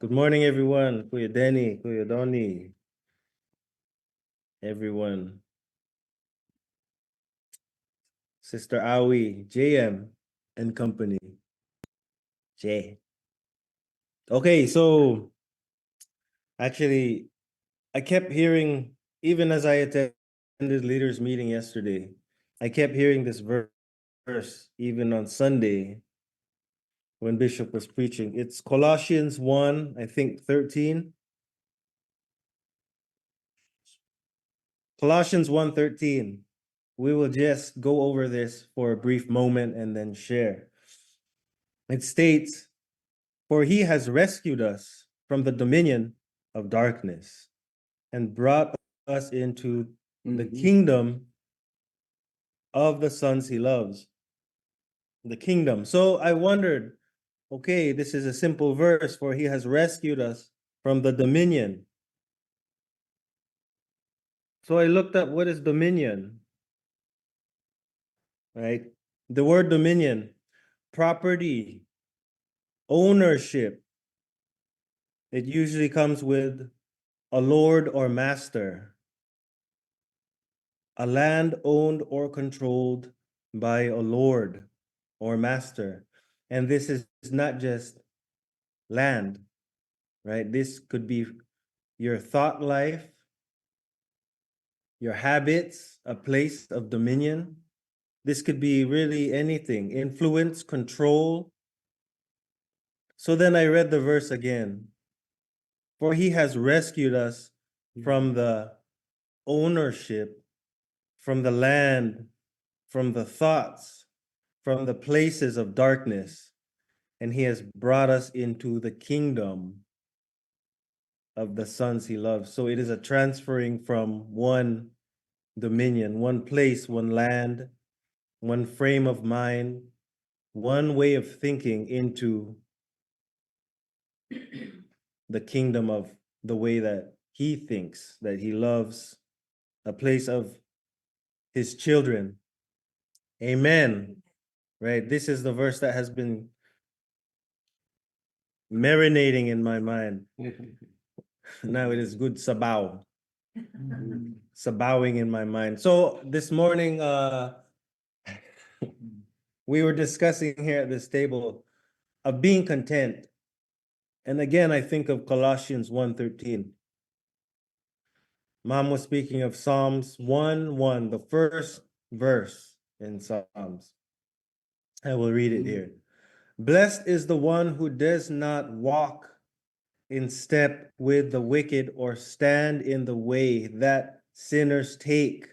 Good morning, everyone. Kuya Denny, Kuya Donnie, everyone. Sister Awi, JM, and company. J. Okay, so actually, I kept hearing, even as I attended leaders' meeting yesterday, I kept hearing this verse, even on Sunday when Bishop was preaching. It's Colossians 1, I think 13. Colossians 1:13. We will just go over this for a brief moment and then share. It states, "For he has rescued us from the dominion of darkness and brought us into the kingdom of the sons he loves." The kingdom. So I wondered, okay, this is a simple verse, for he has rescued us from the dominion. So I looked up what is dominion, right? The word dominion, property, ownership. It usually comes with a lord or master, a land owned or controlled by a lord or master. And this is not just land, right? This could be your thought life, your habits, a place of dominion. This could be really anything, influence, control. So then I read the verse again. For he has rescued us from the ownership, from the land, from the thoughts, from the places of darkness, and he has brought us into the kingdom of the sons he loves. So it is a transferring from one dominion, one place, one land, one frame of mind, one way of thinking into the kingdom of the way that he thinks, that he loves, a place of his children. Amen. Right? This is the verse that has been marinating in my mind. Now it is good sabaw. Sabawing in my mind. So this morning, we were discussing here at this table of being content. And again, I think of Colossians 1:13. Mom was speaking of Psalms 1:1, the first verse in Psalms. I will read it here. Blessed is the one who does not walk in step with the wicked or stand in the way that sinners take.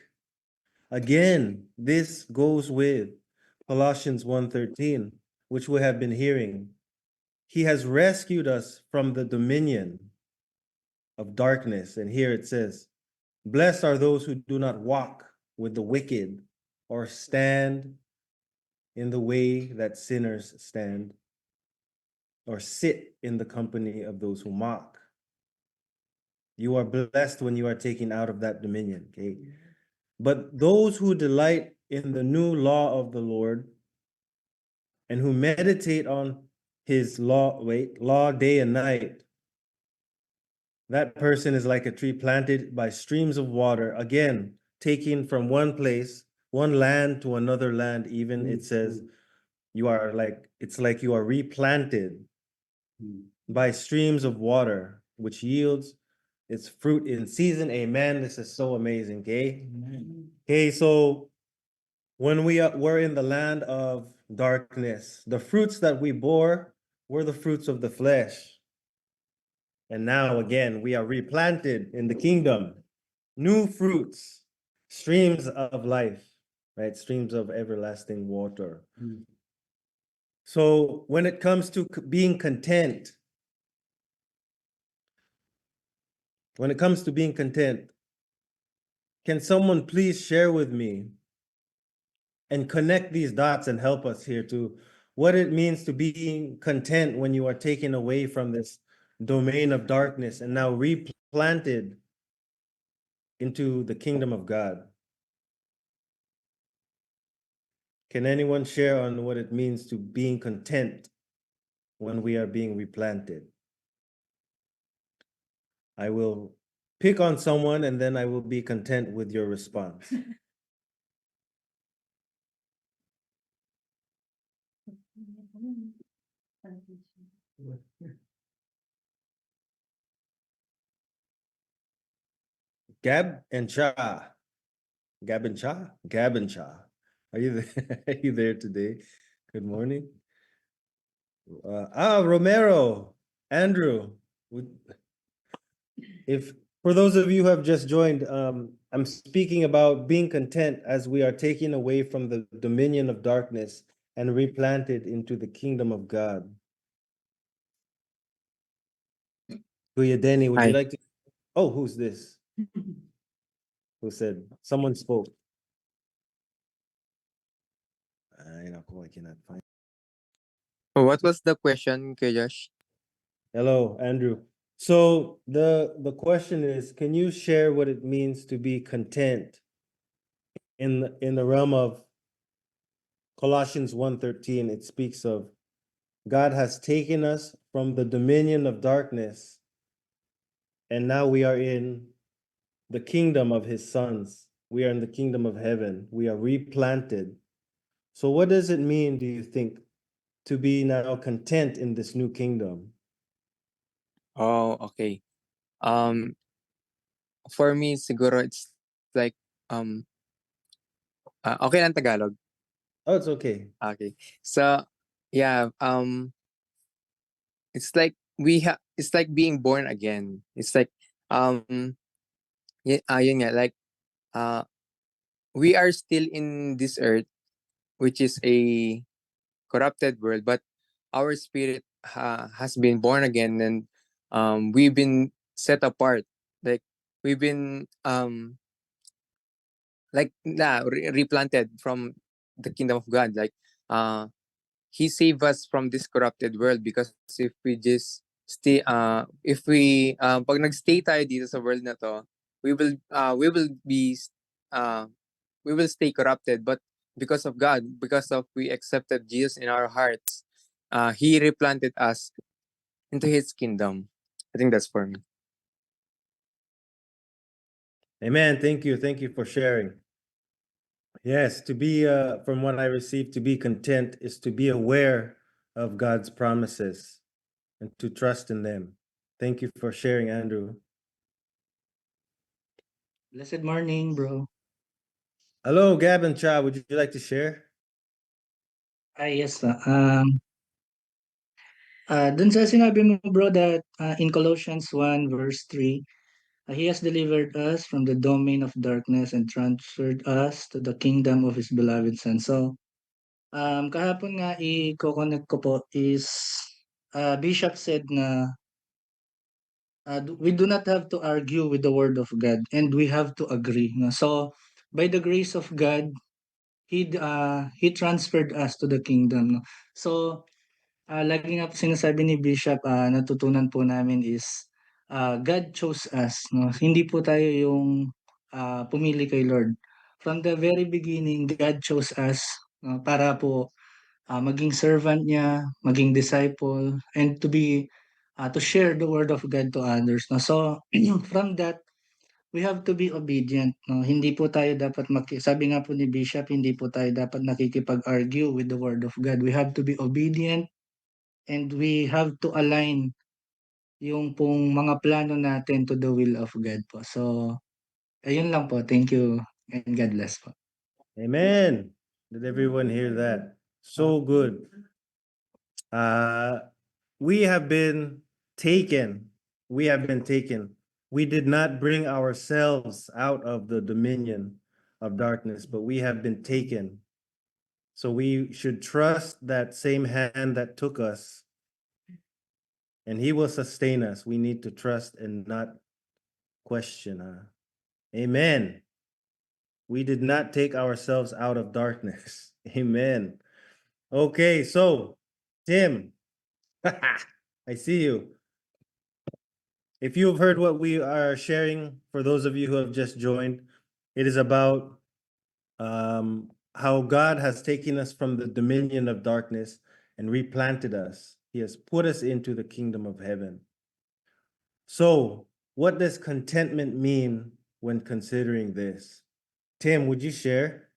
Again, this goes with Colossians 1:13, which we have been hearing. He has rescued us from the dominion of darkness. And here it says, blessed are those who do not walk with the wicked or stand in the way that sinners stand or sit in the company of those who mock. You are blessed when you are taken out of that dominion, okay? But those who delight in the new law of the Lord and who meditate on his law day and night, that person is like a tree planted by streams of water, again, taken from one place, one land to another land. Even it says you are like, it's like you are replanted by streams of water, which yields its fruit in season. Amen. This is so amazing. Okay. Okay. So when we were in the land of darkness, the fruits that we bore were the fruits of the flesh. And now again, we are replanted in the kingdom, new fruits, streams of life, right? Streams of everlasting water. So when it comes to being content, can someone please share with me and connect these dots and help us here to what it means to being content when you are taken away from this domain of darkness and now replanted into the kingdom of God? Can anyone share on what it means to being content when we are being replanted? I will pick on someone and then I will be content with your response. Gab and Cha. Gab and Cha? Gab and Cha. Are you there? Are you there today? Good morning. Romero, Andrew. If for those of you who have just joined, I'm speaking about being content as we are taken away from the dominion of darkness and replanted into the kingdom of God. Kuya Denny, would you Hi. like to? Oh, who's this? Who said someone spoke? Ay, naku, I cannot find. What was the question, Kuya Josh? Hello, Andrew. So the question is, can you share what it means to be content in the realm of Colossians 1:13? It speaks of God has taken us from the dominion of darkness, and now we are in the kingdom of his sons. We are in the kingdom of heaven. We are replanted. So what does it mean, do you think, to be now content in this new kingdom? Oh, okay. For me, siguro it's like, okay lang Tagalog. Oh, it's okay. Okay. So, yeah, it's like it's like being born again. It's like, yun nga, like, we are still in this earth, which is a corrupted world, but our spirit has been born again, and we've been set apart. Like, we've been replanted from the kingdom of God. Like, He saved us from this corrupted world, because if we just stay, if we pag nagstay tayo dito sa world na to, we will be uh, we will stay corrupted. But because of God, because of we accepted Jesus in our hearts, He replanted us into His kingdom. I think that's for me. Amen. Thank you. Thank you for sharing. Yes, to be from what I received, to be content is to be aware of God's promises and to trust in them. Thank you for sharing, Andrew. Blessed morning, bro. Hello, Gab and Cha. Would you like to share? Yes. Dun sa sinabi mo, bro, that in Colossians 1 verse 3, He has delivered us from the domain of darkness and transferred us to the kingdom of His beloved Son. So, kahapon nga i-connect ko po is, Bishop said na we do not have to argue with the Word of God, and we have to agree. No? So, by the grace of God, He transferred us to the kingdom. No? So, lagi nga po sinasabi ni Bishop, natutunan po namin is God chose us. No? Hindi po tayo yung pumili kay Lord. From the very beginning, God chose us para po maging servant niya, maging disciple, and to share the word of God to others. No? So, from that, we have to be obedient. No? Hindi po tayo dapat, sabi nga po ni Bishop, hindi po tayo dapat nakikipag-argue with the word of God. We have to be obedient, and we have to align yung pong mga plano natin to the will of God po. So, ayun lang po. Thank you and God bless po. Amen. Did everyone hear that? So good. We have been taken. We have been taken. We did not bring ourselves out of the dominion of darkness, but we have been taken. So we should trust that same hand that took us, and he will sustain us. We need to trust and not question. Amen. We did not take ourselves out of darkness. Amen. Okay, so Tim, I see you. If you have heard what we are sharing, for those of you who have just joined, it is about how God has taken us from the dominion of darkness and replanted us. He has put us into the kingdom of heaven. So what does contentment mean when considering this? Tim, would you share?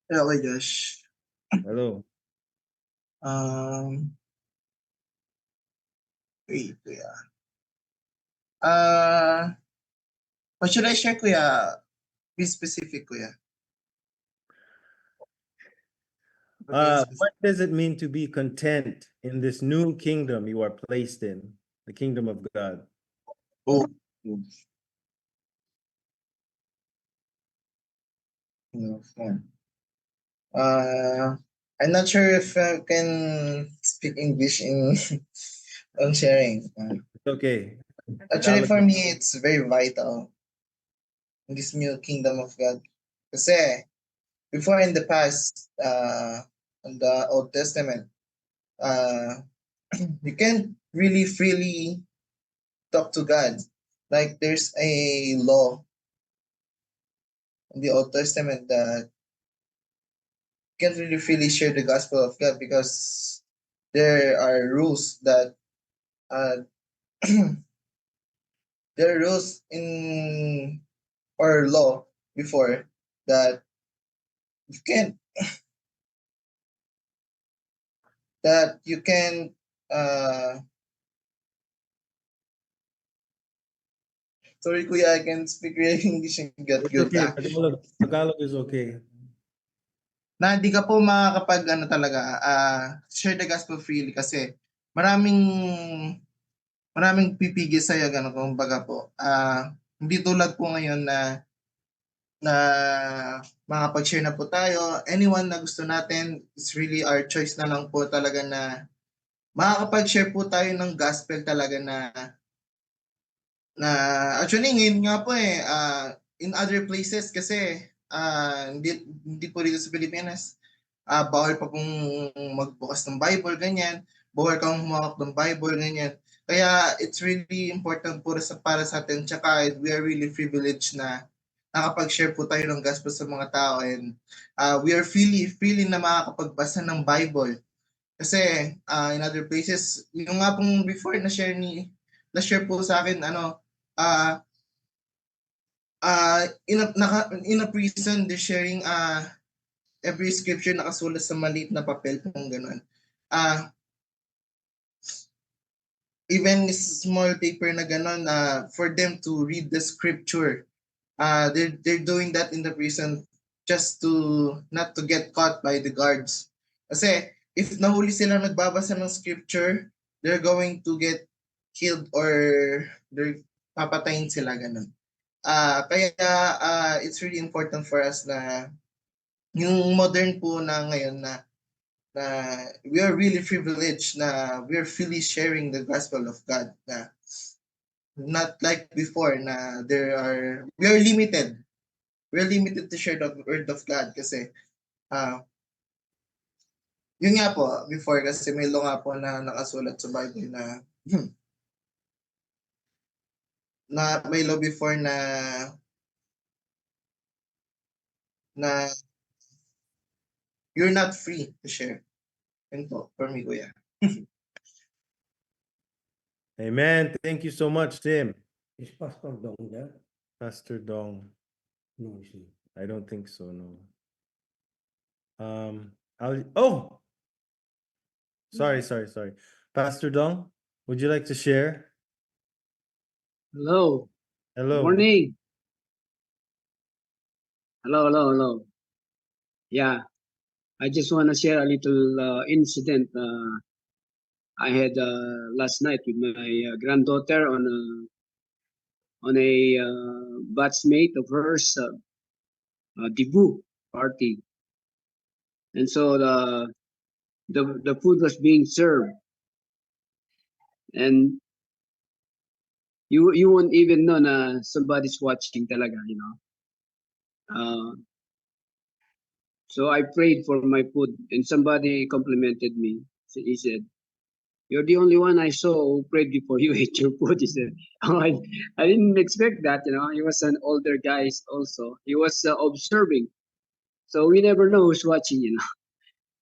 Hello, Josh. Hello. Um, wait, kuya. What should I share, kuya? Be specific, kuya. What does it mean to be content in this new kingdom you are placed in, the kingdom of God? Oh. No, fine. I'm not sure if I can speak English in on sharing. It's okay. Actually, for me, it's very vital in this new kingdom of God. Kasi before in the past, in the Old Testament, you can't really freely talk to God. Like there's a law in the Old Testament that you can't really freely share the gospel of God because there are rules that uh, there are rules in or law before that you can't that you can sorry kuya, I can speak really English and get It's good. okay. Tagalog is okay. Na hindi ka po makakapag ano talaga share the gospel freely kasi maraming pipigil sa'yo gano'n kumbaga po. Hindi tulad po ngayon na makapag-share na po tayo. Anyone na gusto natin, it's really our choice na lang po talaga na makakapag-share po tayo ng gospel talaga na actually ngayon nga po in other places kasi hindi po dito sa Pilipinas bawal pa pong magbukas ng Bible ganyan, bawal kang humawak ng Bible ganyan. Kaya it's really important po para sa atin tsaka we are really privileged na nakapag-share po tayo ng gospel sa mga tao and we are freely na makakapagbasa ng Bible. Kasi in other places, yung nga pong before na-share po sa akin in a prison they're sharing every scripture nakasulat sa maliit na papel kung gano'n. Even small paper na gano'n for them to read the scripture. They're doing that in the prison just to not to get caught by the guards. Kasi if nahuli sila nagbabasa ng scripture, they're going to get killed or they're papatayin sila ganun. Kaya it's really important for us na yung modern po na ngayon na we are really privileged na we are freely sharing the gospel of God na not like before na we are limited. We're limited to share the word of God kasi yun nga po before kasi may law nga po na nakasulat sa Bible na may law before na you're not free to share. Yun po, for me, kuya. Amen. Thank you so much, Tim. Is Pastor Dong there? Pastor Dong. No, is he? I don't think so, no. Sorry. Pastor Dong, would you like to share? Hello. Hello. Morning. Hello. Yeah, I just want to share a little incident I had last night with my granddaughter on a batchmate of hers debut party, and so the food was being served, and you won't even know na somebody's watching talaga, you know. So I prayed for my food, and somebody complimented me. He said, "You're the only one I saw who prayed before you ate your food." He said, "Oh, I didn't expect that, you know." He was an older guy also. He was observing. So we never know who's watching, you know.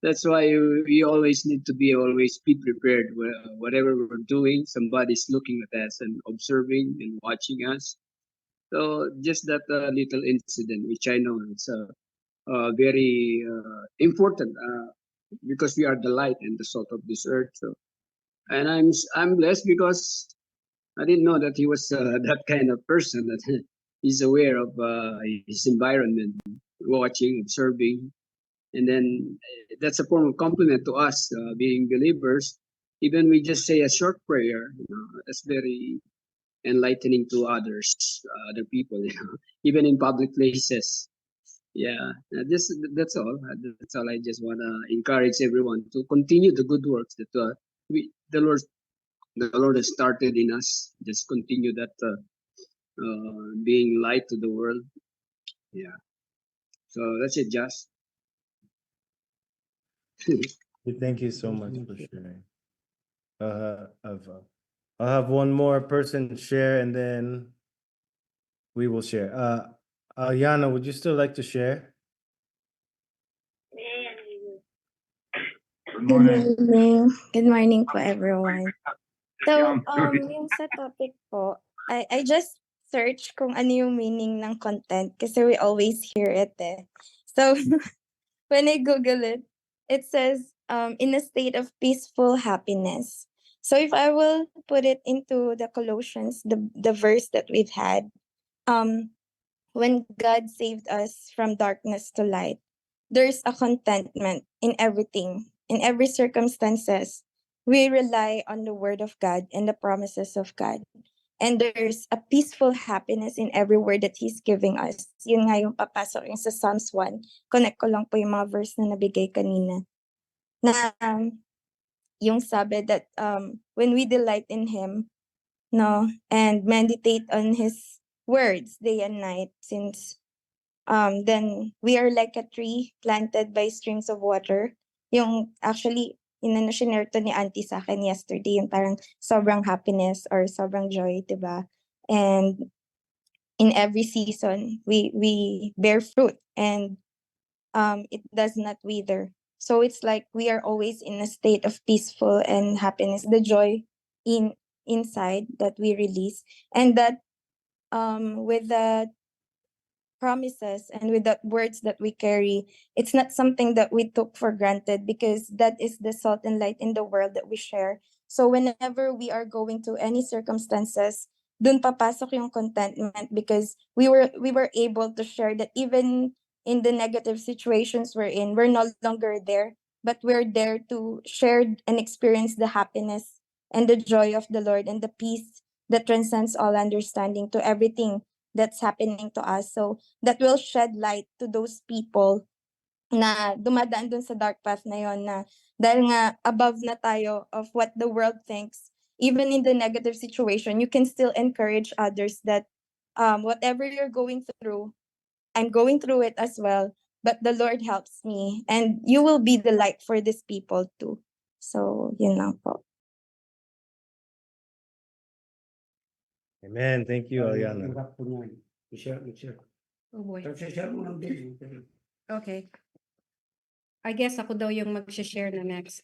That's why we always need to be always be prepared. Whatever we're doing, somebody's looking at us and observing and watching us. So just that little incident, which I know it's very important because we are the light and the salt of this earth. So, and I'm blessed because I didn't know that he was that kind of person that he's aware of his environment, watching, observing, and then that's a form of compliment to us being believers. Even we just say a short prayer, that's very enlightening to others, other people, even in public places. Yeah, that's all. That's all. I just wanna encourage everyone to continue the good works that the Lord has started in us. Just continue that being light to the world. Yeah. So that's it, Josh. Thank you so much for sharing. I'll have one more person share and then we will share. Yana, would you still like to share? Good morning. Good morning po everyone. So, yung sa topic po, I just search kung ano yung meaning ng content kasi we always hear it eh. So, when I Google it, it says, in a state of peaceful happiness. So if I will put it into the Colossians, the verse that we've had, when God saved us from darkness to light, there's a contentment in everything, in every circumstances. We rely on the word of God and the promises of God. And there's a peaceful happiness in every word that He's giving us. Yun nga yung papasok yung sa Psalms 1. Connect ko lang po yung mga verse na nabigay kanina. Na yung sabi that when we delight in Him, no, and meditate on His words day and night, since then we are like a tree planted by streams of water. Yung actually, shinare to ni auntie sa akin yesterday, yung parang sobrang happiness or sobrang joy, diba? And in every season, we bear fruit and it does not wither. So it's like we are always in a state of peaceful and happiness, the joy inside that we release, and that with the promises and with the words that we carry, it's not something that we took for granted because that is the salt and light in the world that we share. So whenever we are going to any circumstances, dun papasok yung contentment because we were able to share that even in the negative situations we're in, we're no longer there, but we're there to share and experience the happiness and the joy of the Lord and the peace that transcends all understanding to everything that's happening to us. So that will shed light to those people na dumadaan dun sa dark path na yon, na dahil nga above na tayo of what the world thinks, even in the negative situation, you can still encourage others that whatever you're going through, I'm going through it as well, but the Lord helps me and you will be the light for these people too. So, yun lang po. Amen. Thank you, Aliana. Hirap po niyan. I-share. Oh boy. Tapos share mo lang din. Okay. I guess ako daw yung mag-share na next.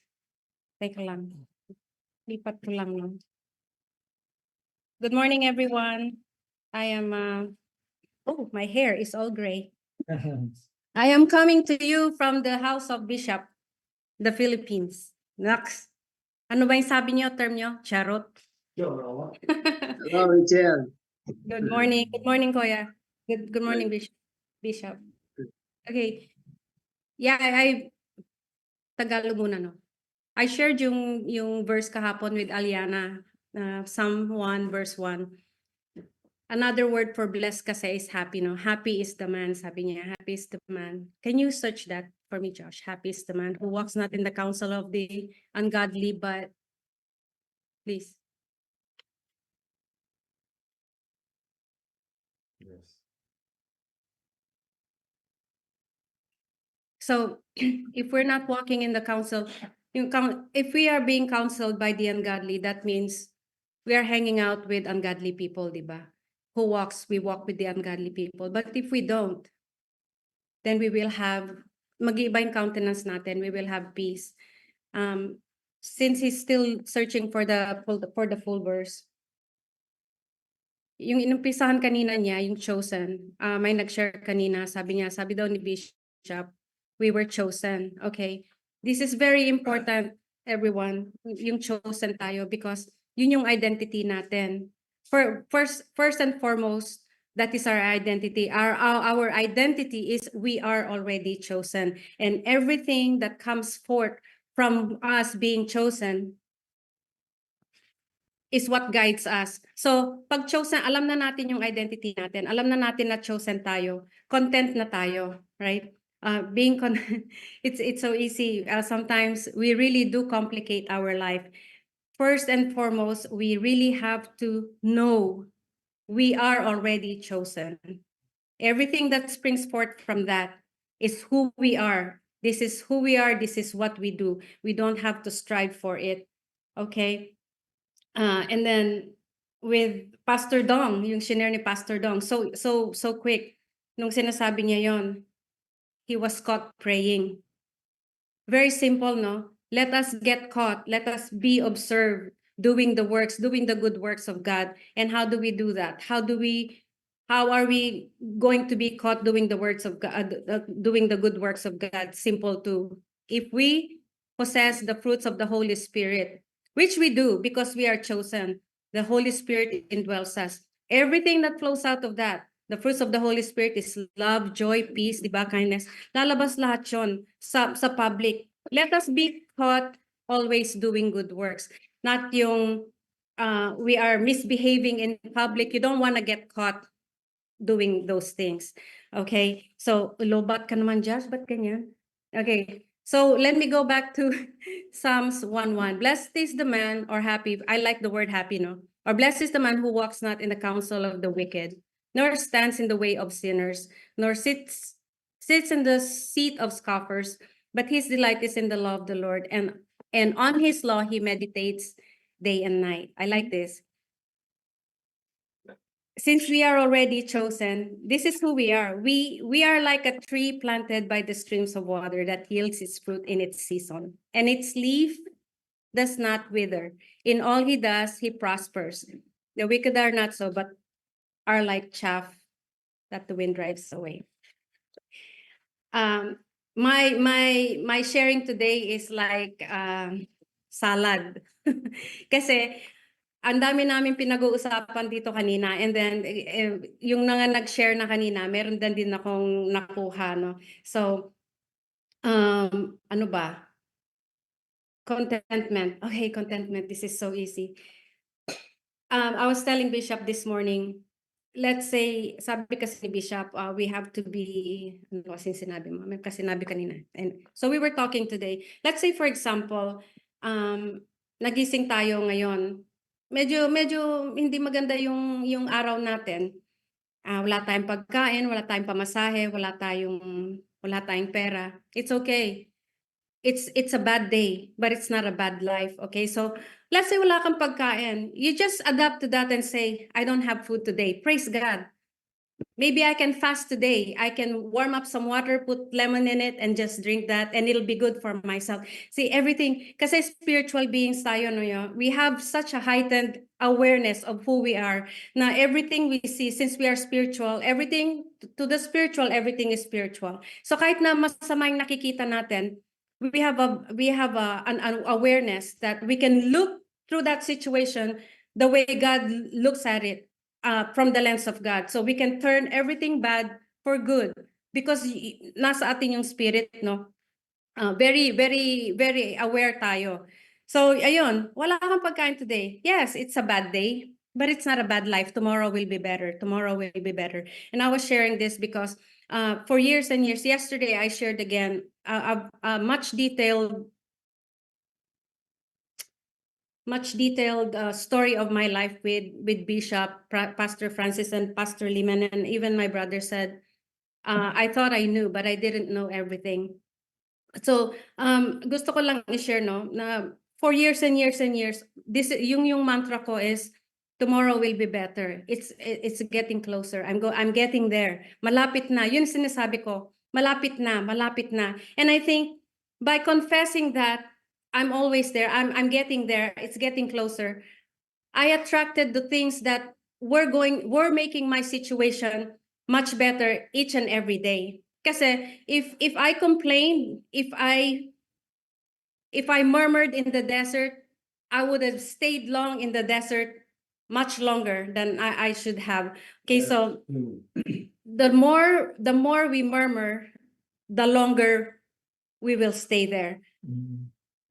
Teka lang. Lipat ko lang, no? Good morning, everyone. I am, oh, my hair is all gray. I am coming to you from the House of Bishop, the Philippines. Next. Ano ba yung sabi niyo, term niyo? Charot. Hello, Richel. Good morning. Good morning, Koya. Good morning, Bishop. Okay. Yeah, I Tagalog muna, no? I shared yung verse kahapon with Aliana, Psalm 1 verse 1. Another word for blessed kasi is happy, no? Happy is the man, sabi niya. Happy is the man. Can you search that for me, Josh? Happy is the man who walks not in the counsel of the ungodly, but please. Yes. So if we're not walking in the counsel, if we are being counseled by the ungodly, that means we are hanging out with ungodly people, diba? We walk with the ungodly people. But if we don't, then we will have mag-iiba yung countenance natin. We will have peace. Since he's still searching for the full verse, yung inumpisahan kanina niya, yung chosen, may nag-share kanina, sabi daw ni Bishop, we were chosen. Okay. This is very important, everyone, yung chosen tayo, because yun yung identity natin. First and foremost, that is our identity. Our identity is we are already chosen. And everything that comes forth from us being chosen is what guides us. So, pag chosen, alam na natin yung identity natin. Alam na natin na chosen tayo. Content na tayo, right? It's so easy. Sometimes we really do complicate our life. First and foremost, we really have to know we are already chosen. Everything that springs forth from that is who we are. This is who we are. This is what we do. We don't have to strive for it. Okay? And then with Pastor Dong, yung shinare ni Pastor Dong, so quick. Nung sinasabi niya yon, he was caught praying. Very simple, no? Let us get caught. Let us be observed doing the works, doing the good works of God. And how do we do that? How are we going to be caught doing the works of God, doing the good works of God? Simple too. If we possess the fruits of the Holy Spirit, which we do because we are chosen, the Holy Spirit indwells us. Everything that flows out of that, the fruits of the Holy Spirit is love, joy, peace, diba, kindness. Lalabas lahat yun sa public. Let us be caught always doing good works. Not yung we are misbehaving in public. You don't want to get caught doing those things. Okay? So, lobat ka naman, Josh, ba't ganyan? Okay. So, let me go back to Psalms 1:1. Blessed is the man, or happy. I like the word happy, no? Or blessed is the man who walks not in the counsel of the wicked, nor stands in the way of sinners, nor sits in the seat of scoffers, but his delight is in the law of the Lord, and on his law he meditates day and night. I like this. Since we are already chosen, this is who we are. We are like a tree planted by the streams of water that yields its fruit in its season, and its leaf does not wither. In all he does, he prospers. The wicked are not so, but are like chaff that the wind drives away. My sharing today is like salad. Kasi ang dami namin pinag-uusapan dito kanina, and then yung nag-share na kanina, meron din akong nakuha, no? So, ano ba? Contentment. Okay, contentment. This is so easy. I was telling Bishop this morning, let's say, sabi kasi ni Bishop, we have to be, ano kasi sinabi mo? May kasi sinabi kanina. And so we were talking today. Let's say, for example, nagising tayo ngayon. Medyo hindi maganda yung araw natin. Wala tayong pagkain, wala tayong pamasahe, wala tayong pera. It's okay. It's a bad day, but it's not a bad life. Okay, so let's say wala kang pagkain. You just adapt to that and say, I don't have food today. Praise God. Maybe I can fast today. I can warm up some water, put lemon in it, and just drink that, and it'll be good for myself. See, everything, kasi spiritual beings tayo, no, we have such a heightened awareness of who we are. Na everything we see, since we are spiritual, everything, to the spiritual, everything is spiritual. So kahit na masama yung nakikita natin, we have an awareness that we can look through that situation the way God looks at it. From the lens of God. So we can turn everything bad for good because nasa atin yung spirit, no? Very, very, very aware tayo. So, ayun, wala kang pagkain today. Yes, it's a bad day, but it's not a bad life. Tomorrow will be better. Tomorrow will be better. And I was sharing this because for years and years, yesterday I shared again a much detailed story of my life with Bishop, Pastor Francis, and Pastor Liman, and even my brother said, I thought I knew, but I didn't know everything. So, gusto ko lang i-share, no, na for years and years and years, yung mantra ko is, tomorrow will be better. It's getting closer. I'm getting there. Malapit na. Yun sinasabi ko. malapit na, malapit na. And I think by confessing that I'm always there, I'm getting there, it's getting closer. I attracted the things that were making my situation much better each and every day. Kasi if I complained, if I murmured in the desert, I would have stayed long in the desert much longer than I should have. Okay, so the more we murmur, the longer we will stay there.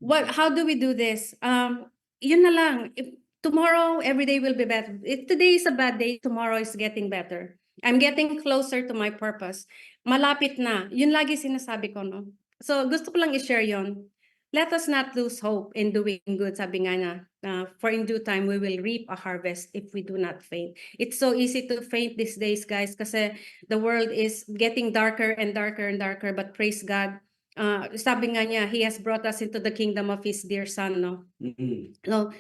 How do we do this? Yun na lang. If tomorrow, every day will be better. If today is a bad day, tomorrow is getting better. I'm getting closer to my purpose. Malapit na. Yun lagi sinasabi ko, no? So, gusto ko lang i-share yun. Let us not lose hope in doing good. Sabi nga na, for in due time, we will reap a harvest if we do not faint. It's so easy to faint these days, guys, kasi the world is getting darker and darker and darker. But praise God, sabi nga niya, He has brought us into the kingdom of His dear Son, no? So,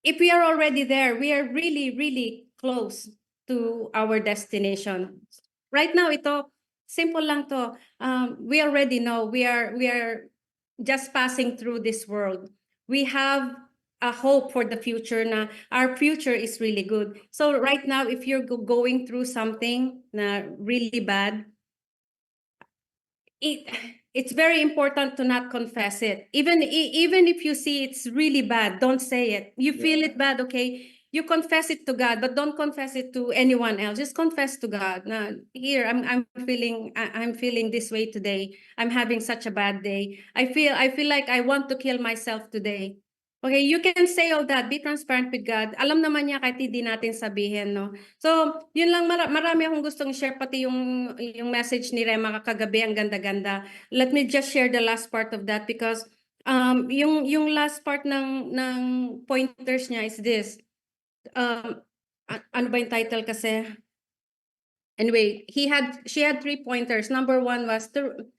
if we are already there, we are really, really close to our destination. Right now, ito, simple lang to. We already know we are just passing through this world. We have a hope for the future na our future is really good. So right now, if you're going through something na really bad, it's very important to not confess it. Even if you see it's really bad, don't say it. You feel it bad, okay? You confess it to God, but don't confess it to anyone else. Just confess to God. Na here, I'm feeling this way today. I'm having such a bad day. I feel like I want to kill myself today. Okay, you can say all that. Be transparent with God. Alam naman niya kahit hindi natin sabihin, no? So, yun lang, marami akong gustong share, pati yung message ni Rema kagabi, ang ganda-ganda. Let me just share the last part of that because yung last part ng pointers niya is this. Ano ba yung title kasi? Anyway, she had 3 pointers. Number 1 was to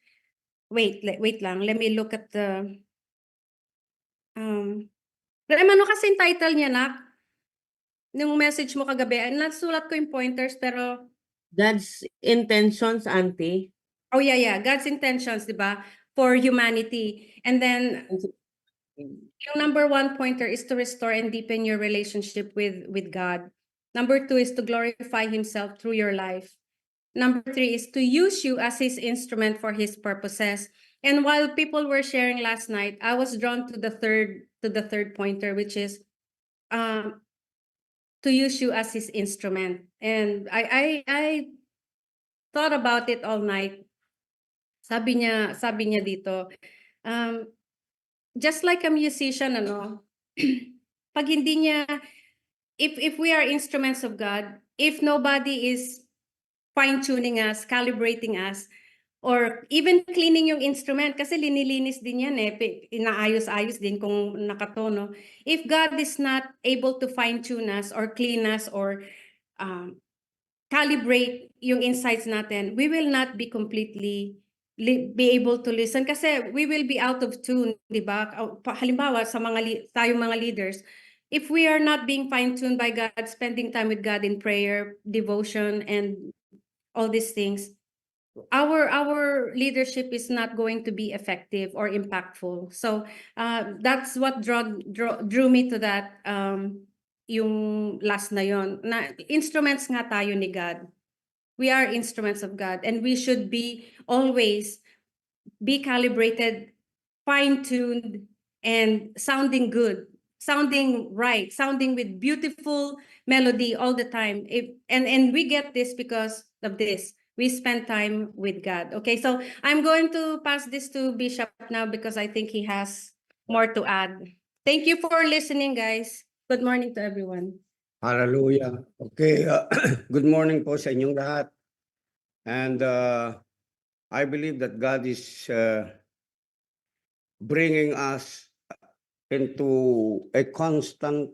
wait lang. Let me look at the Rema, ano kasi yung title niya, nak? Yung message mo kagabi, nasulat ko yung pointers pero God's intentions, Auntie. oh yeah, God's intentions, di ba? For humanity. And then yung number 1 pointer is to restore and deepen your relationship with God. Number 2 is to glorify Himself through your life. Number 3 is to use you as His instrument for His purposes. And while people were sharing last night, I was drawn to the third pointer, which is to use you as His instrument. And I thought about it all night. Sabi niya dito, just like a musician, ano, pag hindi niya, if we are instruments of God, if nobody is fine-tuning us, calibrating us, or even cleaning yung instrument, kasi linilinis din yan inaayos-ayos din kung nakatono. If God is not able to fine-tune us or clean us or calibrate yung insights natin, we will not be completely be able to listen kasi we will be out of tune, di ba? Halimbawa sa tayong mga leaders, if we are not being fine-tuned by God, spending time with God in prayer, devotion, and all these things, our leadership is not going to be effective or impactful. So that's what drew me to that, yung last na yon, na instruments nga tayo ni God. We are instruments of God and we should be always be calibrated, fine-tuned, and sounding good, sounding right, sounding with beautiful melody all the time. And we get this because of this. We spend time with God. Okay, so I'm going to pass this to Bishop now because I think he has more to add. Thank you for listening, guys. Good morning to everyone. Hallelujah. Okay, good morning po sa inyong lahat. And I believe that God is bringing us into a constant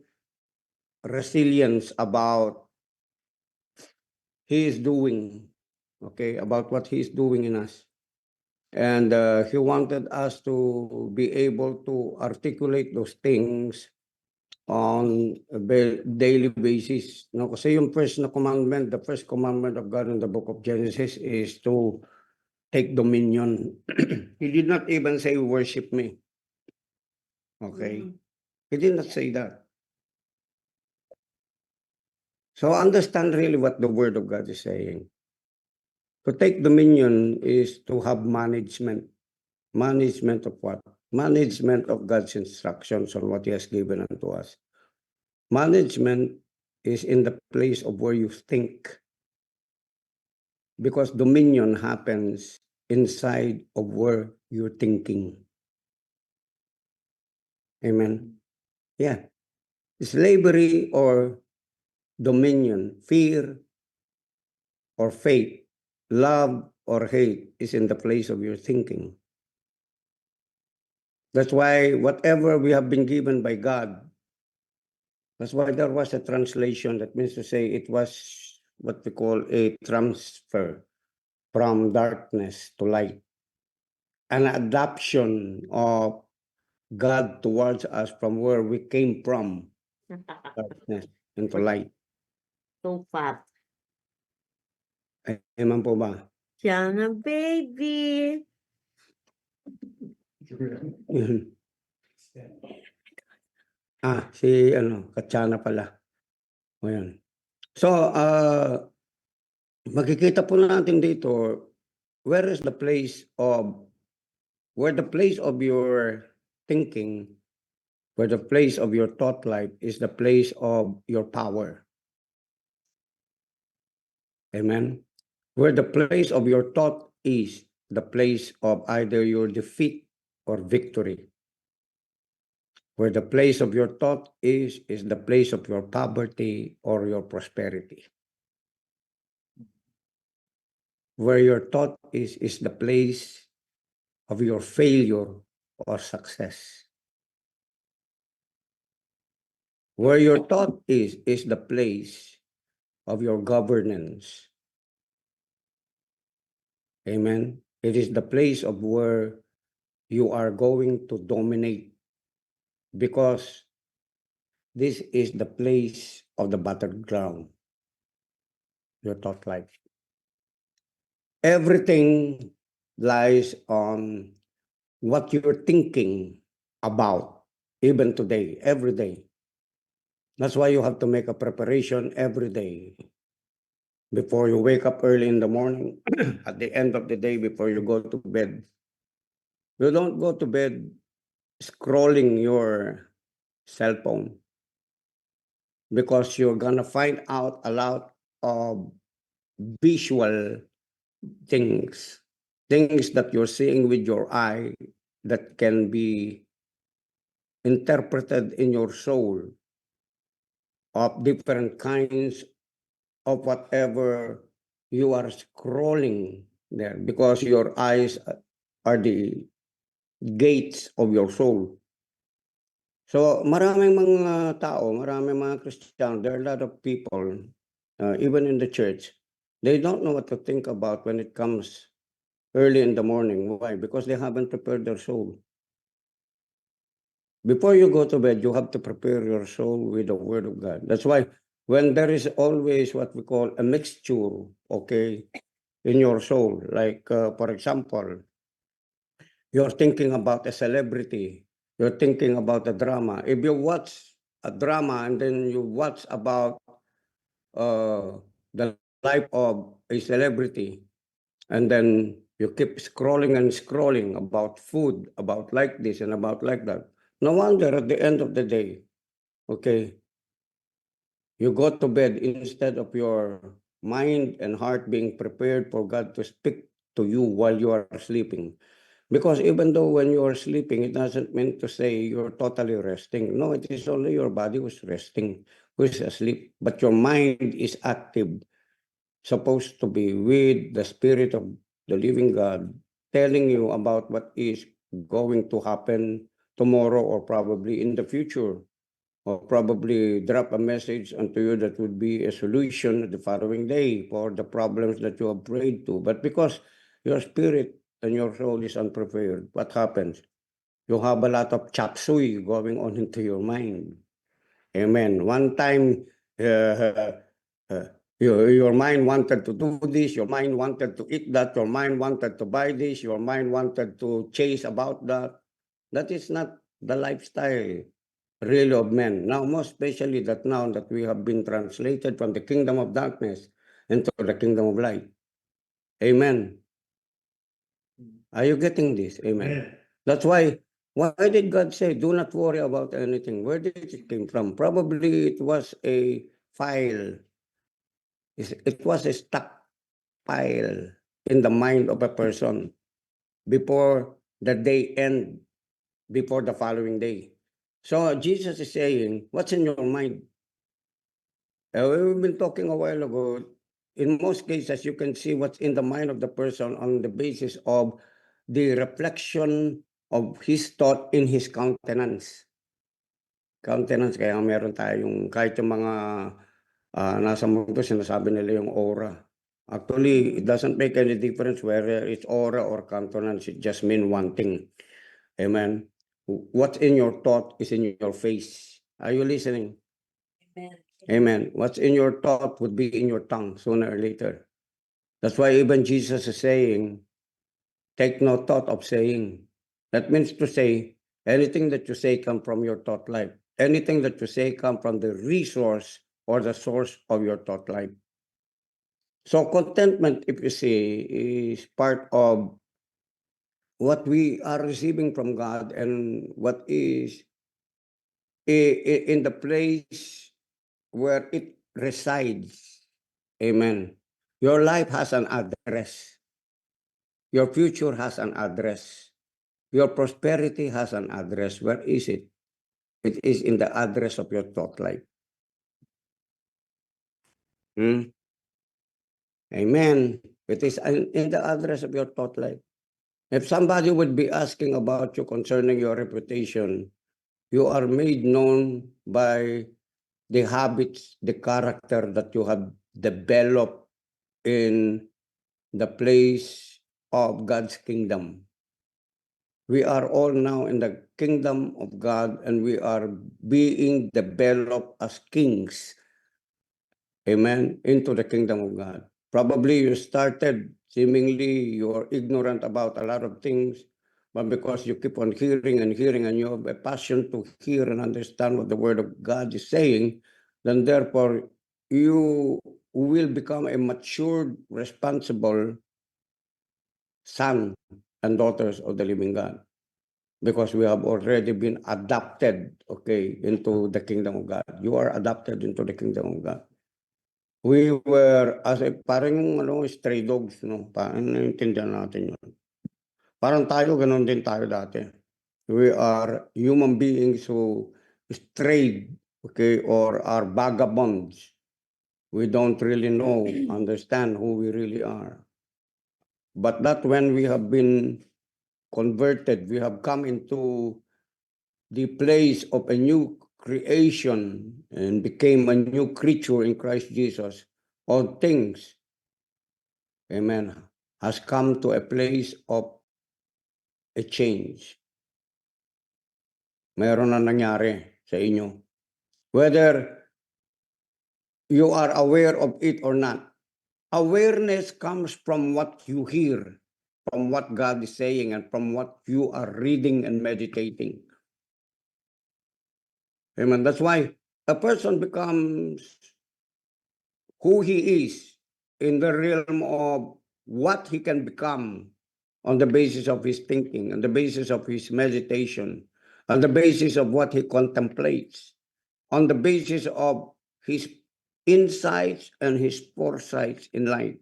resilience about He is doing, okay, about what He is doing in us. And He wanted us to be able to articulate those things on a daily basis. No? Kasi yung the first commandment of God in the book of Genesis is to take dominion. He did not even say worship me. Okay? He did not say that. So understand really what the word of God is saying. To take dominion is to have management. Management of what? Management of God's instructions on what He has given unto us. Management is in the place of where you think. Because dominion happens inside of where you're thinking. Amen. Yeah. Slavery or dominion, fear or faith, love or hate is in the place of your thinking. That's why whatever we have been given by God, that's why there was a translation that means to say it was what we call a transfer from darkness to light, an adoption of God towards us from where we came from, darkness into light. So fat. Amen po ba? Siya baby. Yun. Si Kachana pala. O yan. So, makikita po natin dito, where the place of your thinking, where the place of your thought life is the place of your power. Amen. Where the place of your thought is the place of either your defeat or victory. Where the place of your thought is the place of your poverty or your prosperity. Where your thought is the place of your failure or success. Where your thought is the place of your governance. Amen. It is the place of where you are going to dominate, because this is the place of the battleground, your thought life. Everything lies on what you're thinking about, even today, every day. That's why you have to make a preparation every day. Before you wake up early in the morning, at the end of the day, before you go to bed. You don't go to bed scrolling your cell phone, because you're gonna find out a lot of visual things that you're seeing with your eye that can be interpreted in your soul of different kinds of whatever you are scrolling there, because your eyes are the gates of your soul. So maraming mga tao, maraming mga Kristiyano, there are a lot of people, even in the church, they don't know what to think about when it comes early in the morning. Why? Because they haven't prepared their soul. Before you go to bed, you have to prepare your soul with the Word of God. That's why when there is always what we call a mixture, okay, in your soul, like for example, you're thinking about a celebrity, you're thinking about a drama. If you watch a drama and then you watch about the life of a celebrity, and then you keep scrolling and scrolling about food, about like this and about like that. No wonder at the end of the day, okay, you go to bed instead of your mind and heart being prepared for God to speak to you while you are sleeping. Because even though when you are sleeping, it doesn't mean to say you're totally resting. No, it is only your body who's resting, who's asleep. But your mind is active, supposed to be with the Spirit of the living God, telling you about what is going to happen tomorrow or probably in the future, or probably drop a message unto you that would be a solution the following day for the problems that you have prayed to. But because your spirit and your soul is unprepared, what happens? You have a lot of chop suey going on into your mind. Amen. One time, Your mind wanted to do this, your mind wanted to eat that, your mind wanted to buy this, your mind wanted to chase about that. That is not the lifestyle really of men. Now, most especially that now that we have been translated from the kingdom of darkness into the kingdom of light. Amen. Are you getting this? Amen. That's why did God say, do not worry about anything? Where did it came from? Probably it was a file. It was a stuck file in the mind of a person before the day end, before the following day. So Jesus is saying, what's in your mind? We've been talking a while ago. In most cases, you can see what's in the mind of the person on the basis of the reflection of his thought in his countenance. Countenance, kaya meron tayong, kahit yung mga nasa mundo, sinasabi nila yung aura. Actually, it doesn't make any difference whether it's aura or countenance. It just means one thing. Amen. What's in your thought is in your face. Are you listening? Amen. Amen. What's in your thought would be in your tongue sooner or later. That's why even Jesus is saying, take no thought of saying. That means to say, anything that you say come from your thought life. Anything that you say come from the resource or the source of your thought life. So contentment, if you see, is part of what we are receiving from God and what is in the place where it resides. Amen. Your life has an address. Your future has an address. Your prosperity has an address. Where is it? It is in the address of your thought life. Amen. It is in the address of your thought life. If somebody would be asking about you concerning your reputation, you are made known by the habits, the character that you have developed in the place of God's kingdom. We are all now in the kingdom of God and we are being developed as kings. Amen. Into the kingdom of God. Probably you started seemingly you're ignorant about a lot of things, but because you keep on hearing and hearing and you have a passion to hear and understand what the word of God is saying, then therefore you will become a matured, responsible son and daughters of the living God. Because we have already been adopted, okay, into the kingdom of God. You are adopted into the kingdom of God. We were, as a, parang yung stray dogs, no? Parang naiintindihan natin yun. Parang tayo, ganun din tayo dati. We are human beings who strayed, okay, or are vagabonds. We don't really know, understand who we really are. But that when we have been converted, we have come into the place of a new creation and became a new creature in Christ Jesus. All things, amen, has come to a place of a change. Meron na nangyari sa inyo. Whether you are aware of it or not, awareness comes from what you hear, from what God is saying, and from what you are reading and meditating. Amen. That's why a person becomes who he is in the realm of what he can become on the basis of his thinking, on the basis of his meditation, on the basis of what he contemplates, on the basis of his insights and his foresights in life.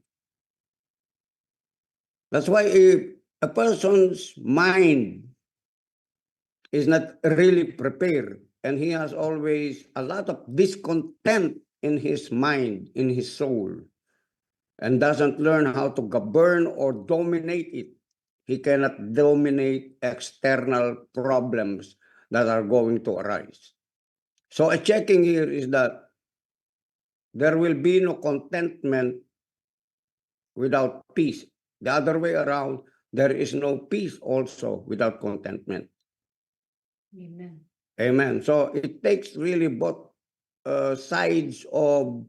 That's why if a person's mind is not really prepared and he has always a lot of discontent in his mind, in his soul, and doesn't learn how to govern or dominate it, he cannot dominate external problems that are going to arise. So a checking here is that there will be no contentment without peace. The other way around, there is no peace also without contentment. Amen. Amen. So it takes really both sides of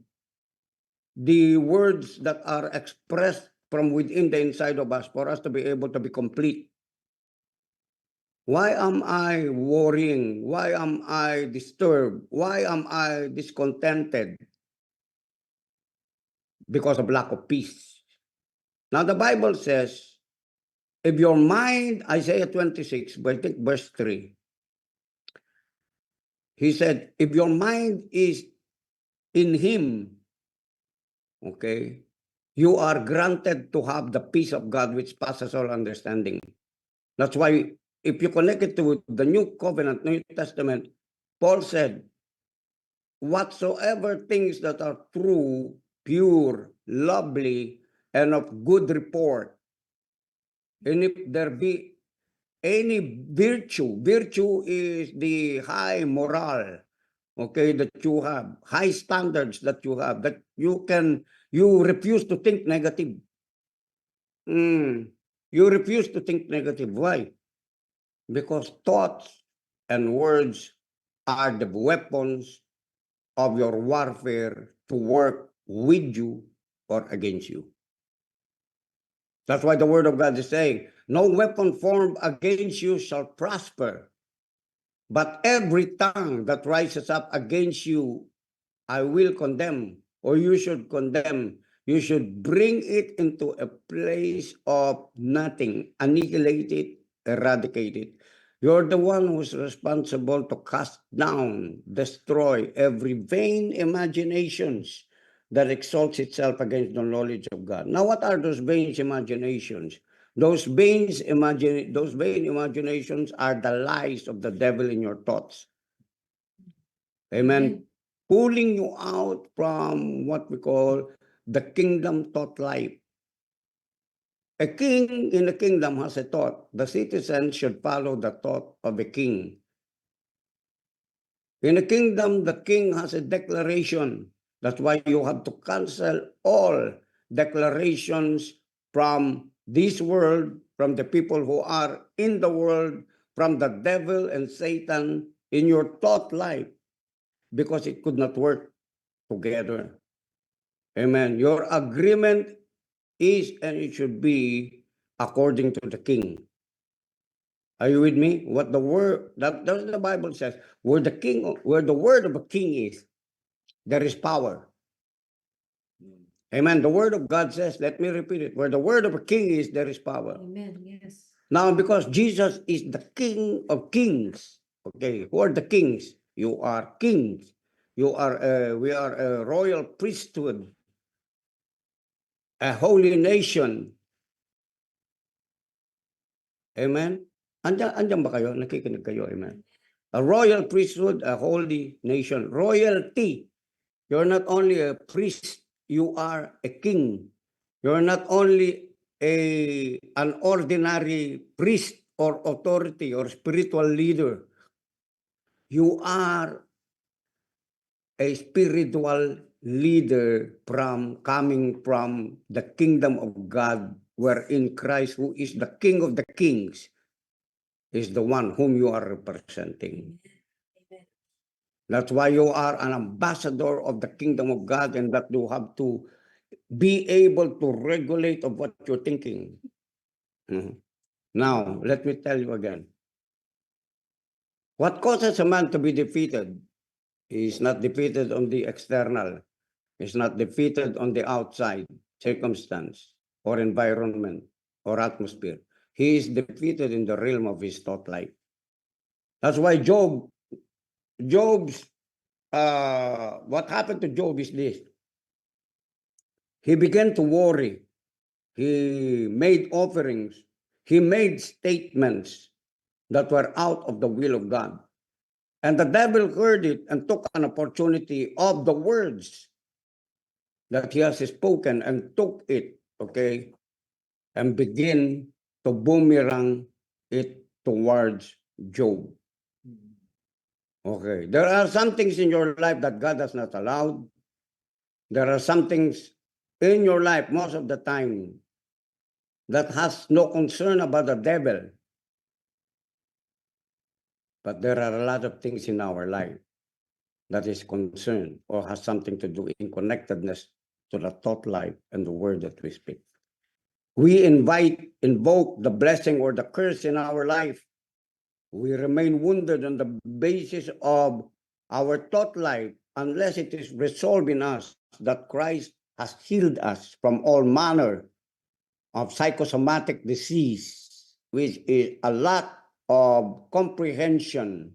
the words that are expressed from within the inside of us for us to be able to be complete. Why am I worrying? Why am I disturbed? Why am I discontented? Because of lack of peace. Now the Bible says, if your mind, Isaiah 26, I think verse 3, he said, if your mind is in him, okay, you are granted to have the peace of God which passes all understanding. That's why if you connect it to the New Covenant, New Testament, Paul said, whatsoever things that are true, pure, lovely, and of good report, and if there be any virtue, virtue is the high moral, okay, that you have, high standards that you have, that you refuse to think negative. You refuse to think negative. Why? Because thoughts and words are the weapons of your warfare to work with you or against you. That's why the word of God is saying, no weapon formed against you shall prosper, but every tongue that rises up against you, I will condemn, or you should condemn. You should bring it into a place of nothing, annihilate it, eradicate it. You're the one who's responsible to cast down, destroy every vain imaginations that exalts itself against the knowledge of God. Now, what are those vain imaginations? Those vain imaginations are the lies of the devil in your thoughts. Amen. Pulling you out from what we call the kingdom thought life. A king in the kingdom has a thought. The citizens should follow the thought of a king. In the kingdom, the king has a declaration. That's why you have to cancel all declarations from this world, from the people who are in the world, from the devil and Satan in your thought life, because it could not work together. Amen. Your agreement is and it should be according to the king. Are you with me? What the word that the Bible says, where the word of a king is, there is power. Amen. The word of God says, let me repeat it, where the word of a king is, there is power. Amen. Yes. Now, because Jesus is the King of kings, okay, who are the kings? You are kings. We are a royal priesthood, a holy nation. Amen? Andiyan ba kayo? Nakikinig kayo? Amen? A royal priesthood, a holy nation. Royalty. You're not only a priest, you are a king. You're not only an ordinary priest or authority or spiritual leader. You are a spiritual leader coming from the kingdom of God, wherein Christ, who is the King of the kings, is the one whom you are representing. That's why you are an ambassador of the kingdom of God, and that you have to be able to regulate of what you're thinking. Now, let me tell you again. What causes a man to be defeated? He is not defeated on the external. He's not defeated on the outside circumstance or environment or atmosphere. He is defeated in the realm of his thought life. That's why what happened to Job is this. He began to worry. He made offerings. He made statements that were out of the will of God. And the devil heard it and took an opportunity of the words that he has spoken and took it, okay, and begin to boomerang it towards Job. Okay, there are some things in your life that God has not allowed. There are some things in your life most of the time that has no concern about the devil. But there are a lot of things in our life that is concerned or has something to do in connectedness to the thought life and the word that we speak. We invoke the blessing or the curse in our life. We remain wounded on the basis of our thought life unless it is resolved in us that Christ has healed us from all manner of psychosomatic disease, which is a lack of comprehension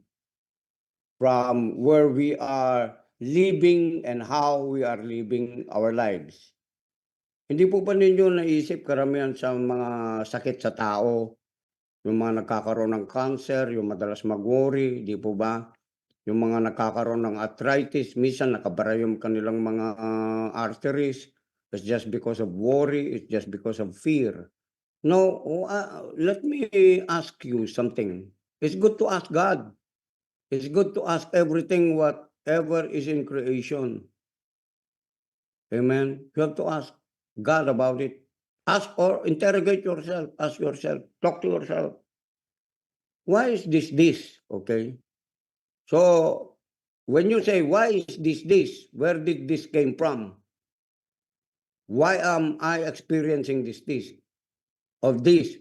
from where we are living and how we are living our lives. Hindi po ba ninyo naisip karamihan sa mga sakit sa tao, yung mga nagkakaroon ng cancer, yung madalas mag-worry, di po ba? Yung mga nagkakaroon ng arthritis, minsan nakabara yung kanilang mga arteries. It's just because of worry, it's just because of fear. No, let me ask you something. It's good to ask God. It's good to ask everything, whatever is in creation. Amen. You have to ask God about it. Ask or interrogate yourself. Ask yourself. Talk to yourself. Why is this? Okay. So when you say, why is this? Where did this came from? Why am I experiencing this? Of this?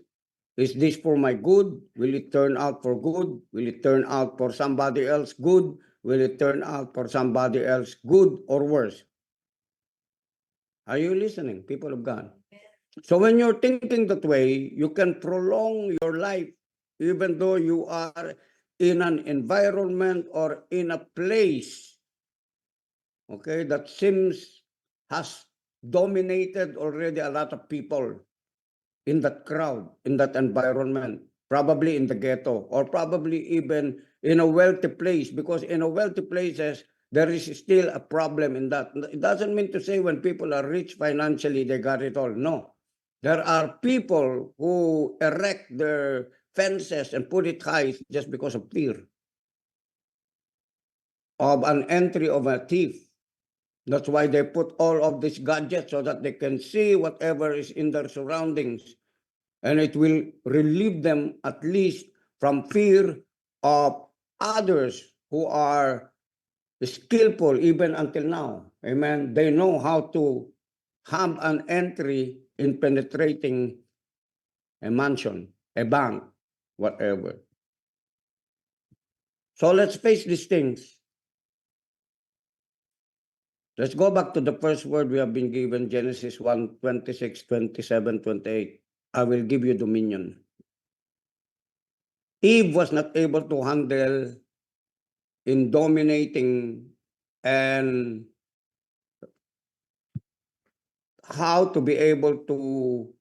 Is this for my good? Will it turn out for good? Will it turn out for somebody else good? Will it turn out for somebody else good or worse? Are you listening, people of God? So when you're thinking that way, you can prolong your life even though you are in an environment or in a place, okay, that seems has dominated already a lot of people in that crowd, in that environment, probably in the ghetto, or probably even in a wealthy place, because in a wealthy places, there is still a problem in that. It doesn't mean to say when people are rich financially, they got it all. No. There are people who erect their fences and put it high just because of fear of an entry of a thief. That's why they put all of these gadgets so that they can see whatever is in their surroundings. And it will relieve them at least from fear of others who are skillful even until now. Amen. They know how to have an entry in penetrating a mansion, a bank, whatever. So let's face these things. Let's go back to the first word we have been given, Genesis 1, 26, 27, 28. I will give you dominion. Eve was not able to handle in dominating and how to be able to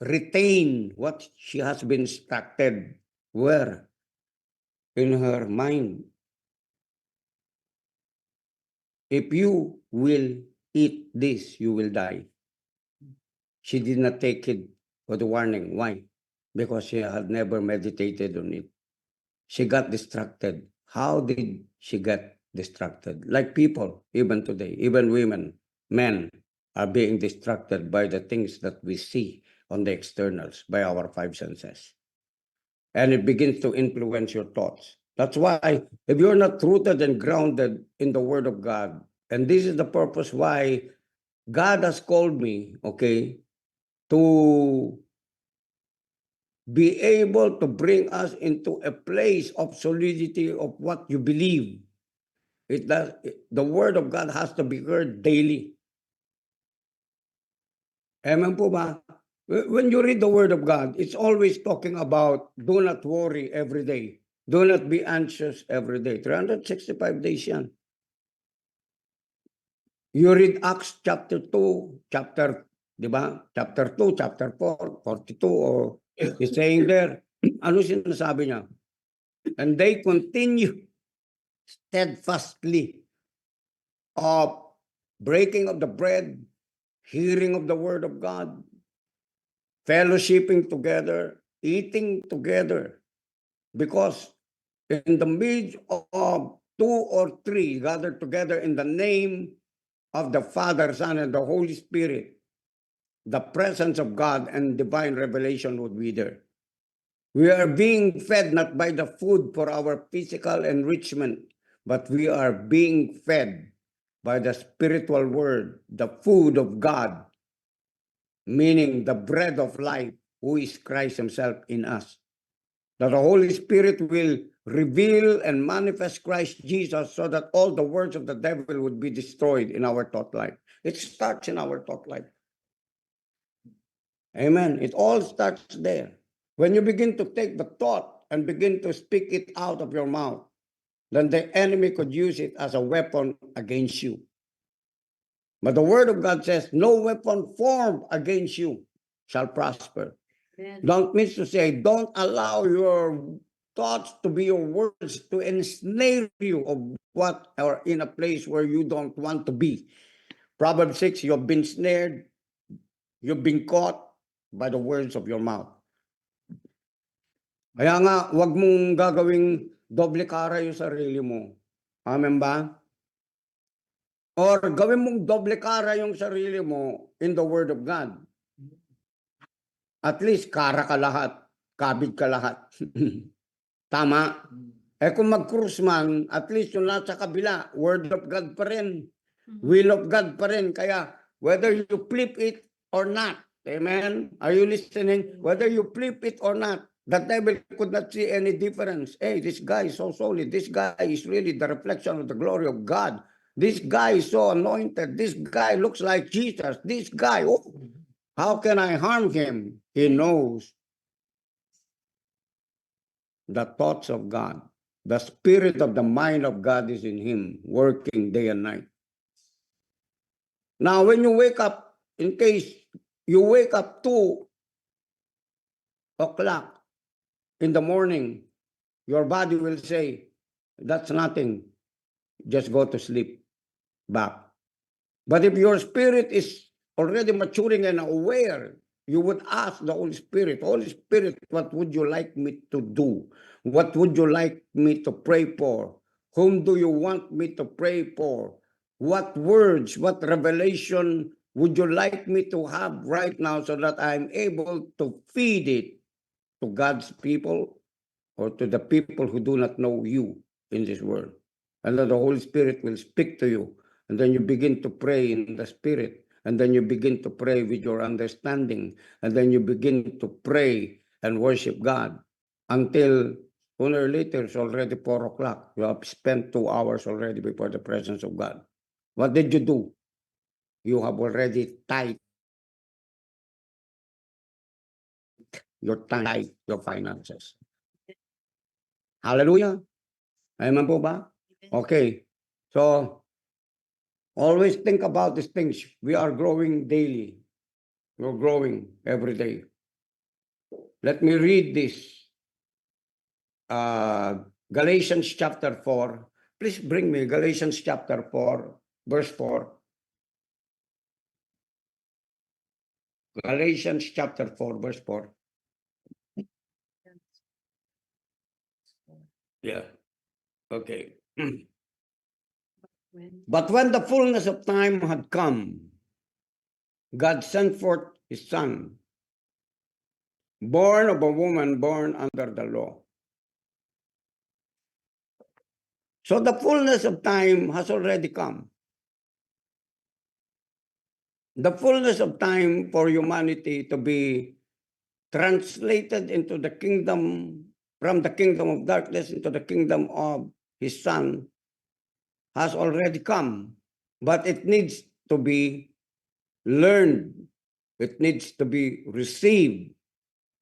retain what she has been instructed. Where? In her mind. If you will eat this, you will die. She did not take it for the warning. Why? Because she had never meditated on it. She got distracted. How did she get distracted? Like people, even today, even women, men are being distracted by the things that we see on the externals, by our five senses. And it begins to influence your thoughts. That's why if you're not rooted and grounded in the Word of God, and this is the purpose why God has called me, okay, to be able to bring us into a place of solidity of what you believe. The Word of God has to be heard daily. Amen po ba? When you read the Word of God, it's always talking about do not worry every day. Do not be anxious every day. 365 days yan. You read Acts chapter 2, di ba? Chapter 2, chapter 4, 42, or he's saying there, ano sinasabi niya? And they continue steadfastly of breaking of the bread, hearing of the word of God, fellowshipping together, eating together. Because in the midst of 2 or 3 gathered together in the name of the Father, Son, and the Holy Spirit, the presence of God and divine revelation would be there. We are being fed not by the food for our physical enrichment, but we are being fed by the spiritual word, the food of God, meaning the bread of life, who is Christ himself in us. That the Holy Spirit will reveal and manifest Christ Jesus so that all the words of the devil would be destroyed in our thought life. It starts in our thought life. Amen. It all starts there. When you begin to take the thought and begin to speak it out of your mouth, then the enemy could use it as a weapon against you. But the word of God says, no weapon formed against you shall prosper. Don't mean to say, don't allow your thoughts to be your words to ensnare you of what or in a place where you don't want to be. Proverbs 6, you've been snared, you've been caught by the words of your mouth. Kaya nga, wag mong gagawing doble kara yung sarili mo. Amen ba? Or gawin mong doble kara yung sarili mo in the Word of God. At least kara ka lahat, kabig ka lahat. Tama? Eh kung mag-cruise man, at least yung nasa kabila, Word of God pa rin. Will of God pa rin. Kaya whether you flip it or not, amen? Are you listening? Whether you flip it or not, the devil could not see any difference. Hey, this guy is so solid. This guy is really the reflection of the glory of God. This guy is so anointed. This guy looks like Jesus. This guy, oh, how can I harm him? He knows the thoughts of God. The spirit of the mind of God is in him, working day and night. Now, when you wake up, in case you wake up 2 o'clock in the morning, your body will say, that's nothing. Just go to sleep back. But if your spirit is already maturing and aware, you would ask the Holy Spirit, what would you like me to do? What would you like me to pray for? Whom do you want me to pray for? What words, what revelation would you like me to have right now so that I'm able to feed it to God's people or to the people who do not know you in this world? And then the Holy Spirit will speak to you. And then you begin to pray in the Spirit. And then you begin to pray with your understanding. And then you begin to pray and worship God until sooner or later it's already 4 o'clock. You have spent 2 hours already before the presence of God. What did you do? You have already tied your time, your finances. Hallelujah. Amen po ba? Okay. So, always think about these things. We are growing daily. We're growing every day. Let me read this. Galatians chapter 4. Please bring me Galatians chapter 4, verse 4. Galatians chapter 4, verse 4. Yeah. Okay. But when the fullness of time had come, God sent forth his Son, born of a woman, born under the law. So the fullness of time has already come. The fullness of time for humanity to be translated into the kingdom, from the kingdom of darkness into the kingdom of his Son has already come. But it needs to be learned. It needs to be received.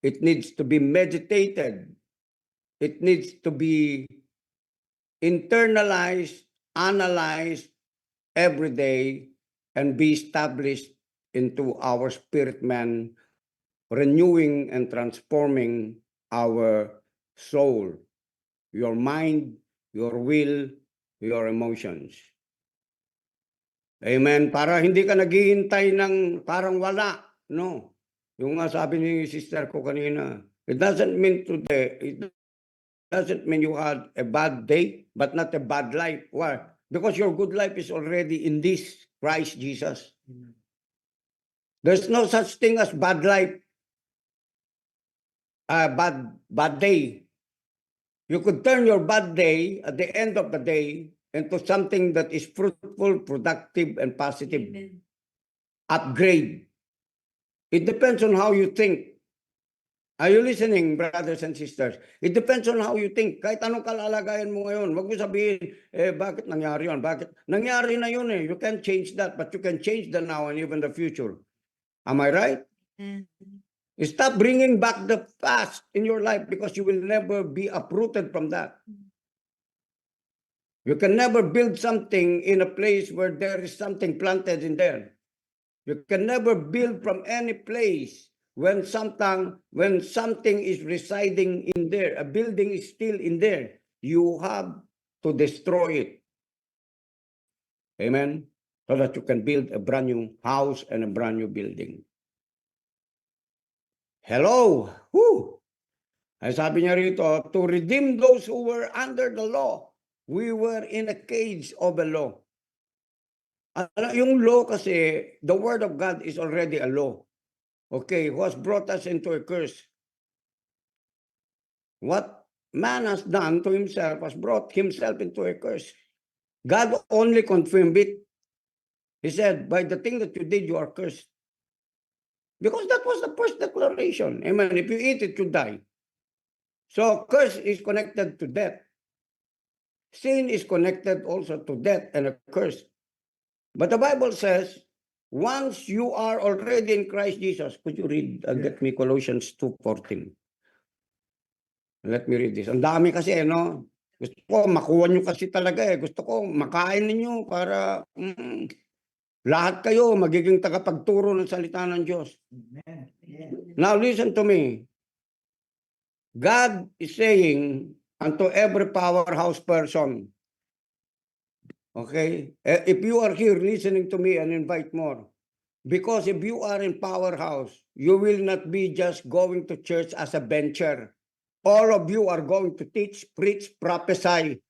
It needs to be meditated. It needs to be internalized, analyzed every day, and be established into our spirit man, renewing and transforming our soul, your mind, your will, your emotions. Amen. Para hindi ka naghihintay ng parang wala. No. Yung nga sabi ni sister ko kanina, it doesn't mean today, it doesn't mean you had a bad day, but not a bad life. Why? Because your good life is already in this Christ Jesus. There's no such thing as bad life, bad day. You could turn your bad day at the end of the day into something that is fruitful, productive, and positive. Upgrade. It depends on how you think. Are you listening, brothers and sisters? It depends on how you think. Kahit anong kalalagayan mo ngayon, wag mo sabihin, bakit nangyari yun? Bakit? Nangyari na yun eh. You can't change that, but you can change the now and even the future. Am I right? Stop bringing back the past in your life because you will never be uprooted from that. You can never build something in a place where there is something planted in there. You can never build from any place when something is residing in there. A building is still in there. You have to destroy it. Amen? So that you can build a brand new house and a brand new building. Hello! Woo! Ay sabi niya rito, to redeem those who were under the law. We were in a cage of a law. Yung law kasi, the word of God is already a law. Okay, who has brought us into a curse? What man has done to himself has brought himself into a curse. God only confirmed it. He said, by the thing that you did, you are cursed. Because that was the first declaration. Amen. If you eat it, you die. So curse is connected to death. Sin is connected also to death and a curse. But the Bible says, once you are already in Christ Jesus, could you read, get me Colossians 2:14? Let me read this. Ang dami kasi, no? Gusto ko, makuha nyo kasi talaga eh. Gusto ko, makain ninyo para lahat kayo magiging tagapagturo ng salita ng Diyos. Now listen to me. God is saying unto every powerhouse person, okay? If you are here listening to me and invite more, because if you are in powerhouse, you will not be just going to church as a bencher. All of you are going to teach, preach, prophesy,